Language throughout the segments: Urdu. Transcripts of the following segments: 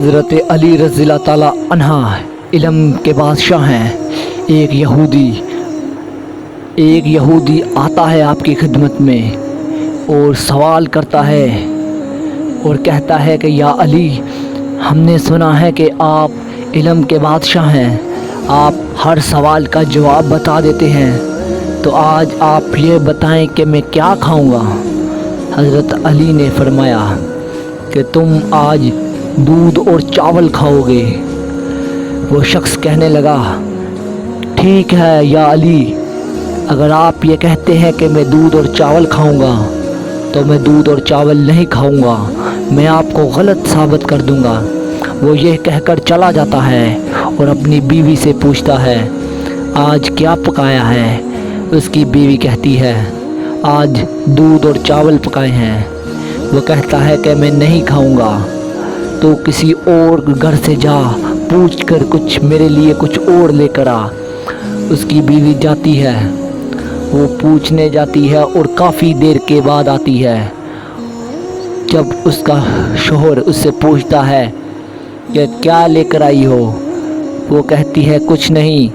حضرت علی رضی اللہ تعالیٰ عنہ علم کے بادشاہ ہیں۔ ایک یہودی آتا ہے آپ کی خدمت میں اور سوال کرتا ہے اور کہتا ہے کہ یا علی، ہم نے سنا ہے کہ آپ علم کے بادشاہ ہیں، آپ ہر سوال کا جواب بتا دیتے ہیں، تو آج آپ یہ بتائیں کہ میں کیا کھاؤں گا؟ حضرت علی نے فرمایا کہ تم آج دودھ اور چاول کھاؤ گے۔ وہ شخص کہنے لگا، ٹھیک ہے یا علی، اگر آپ یہ کہتے ہیں کہ میں دودھ اور چاول کھاؤں گا تو میں دودھ اور چاول نہیں کھاؤں گا، میں آپ کو غلط ثابت کر دوں گا۔ وہ یہ کہہ کر چلا جاتا ہے اور اپنی بیوی سے پوچھتا ہے، آج کیا پکایا ہے؟ اس کی بیوی کہتی ہے، آج دودھ اور چاول پکائے ہیں۔ وہ کہتا ہے کہ میں نہیں کھاؤں گا، تو کسی اور گھر سے جا پوچھ کر میرے لیے کچھ اور لے کر آ۔ اس کی بیوی جاتی ہے، وہ پوچھنے جاتی ہے اور کافی دیر کے بعد آتی ہے۔ جب اس کا شوہر اس سے پوچھتا ہے کہ کیا لے کر آئی ہو، وہ کہتی ہے کچھ نہیں،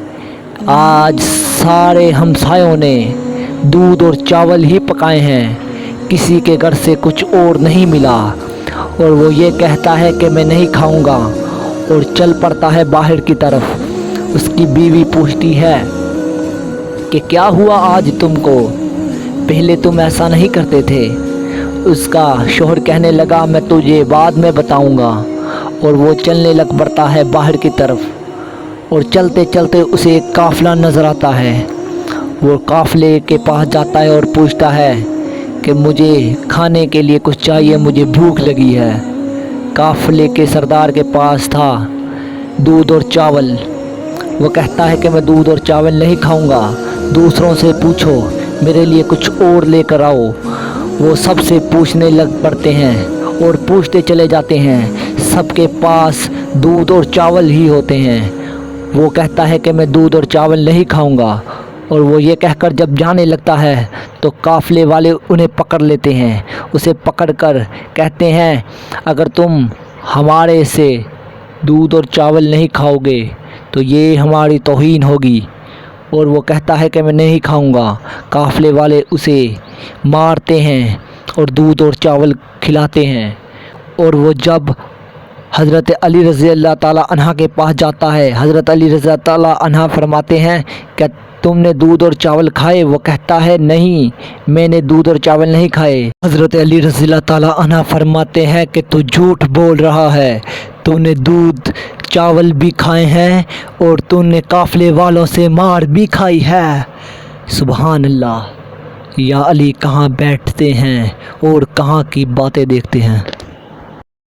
آج سارے ہمسایوں نے دودھ اور چاول ہی پکائے ہیں، کسی کے گھر سے کچھ اور نہیں ملا۔ اور وہ یہ کہتا ہے کہ میں نہیں کھاؤں گا اور چل پڑتا ہے باہر کی طرف۔ اس کی بیوی پوچھتی ہے کہ کیا ہوا آج تم کو؟ پہلے تم ایسا نہیں کرتے تھے۔ اس کا شوہر کہنے لگا، میں تجھے بعد میں بتاؤں گا۔ اور وہ چلنے لگ پڑتا ہے باہر کی طرف، اور چلتے چلتے اسے ایک قافلہ نظر آتا ہے۔ وہ قافلے کے پاس جاتا ہے اور پوچھتا ہے کہ مجھے کھانے کے لیے کچھ چاہیے، مجھے بھوک لگی ہے۔ قافلے کے سردار کے پاس تھا دودھ اور چاول۔ وہ کہتا ہے کہ میں دودھ اور چاول نہیں کھاؤں گا، دوسروں سے پوچھو، میرے لیے کچھ اور لے کر آؤ۔ وہ سب سے پوچھنے لگ پڑتے ہیں اور پوچھتے چلے جاتے ہیں، سب کے پاس دودھ اور چاول ہی ہوتے ہیں۔ وہ کہتا ہے کہ میں دودھ اور چاول نہیں کھاؤں گا، اور وہ یہ کہہ کر جب جانے لگتا ہے تو قافلے والے انہیں پکڑ لیتے ہیں۔ اسے پکڑ کر کہتے ہیں، اگر تم ہمارے سے دودھ اور چاول نہیں کھاؤ گے تو یہ ہماری توہین ہوگی۔ اور وہ کہتا ہے کہ میں نہیں کھاؤں گا۔ قافلے والے اسے مارتے ہیں اور دودھ اور چاول کھلاتے ہیں۔ اور وہ جب حضرت علی رضی اللہ تعالیٰ عنہ کے پاس جاتا ہے، حضرت علی رضی اللہ تعالیٰ عنہ فرماتے ہیں کہ تم نے دودھ اور چاول کھائے؟ وہ کہتا ہے نہیں، میں نے دودھ اور چاول نہیں کھائے۔ حضرت علی رضی اللہ تعالیٰ عنہ فرماتے ہیں کہ تو جھوٹ بول رہا ہے، تو نے دودھ چاول بھی کھائے ہیں اور تو نے قافلے والوں سے مار بھی کھائی ہے۔ سبحان اللہ۔ یا علی کہاں بیٹھتے ہیں اور کہاں کی باتیں دیکھتے ہیں۔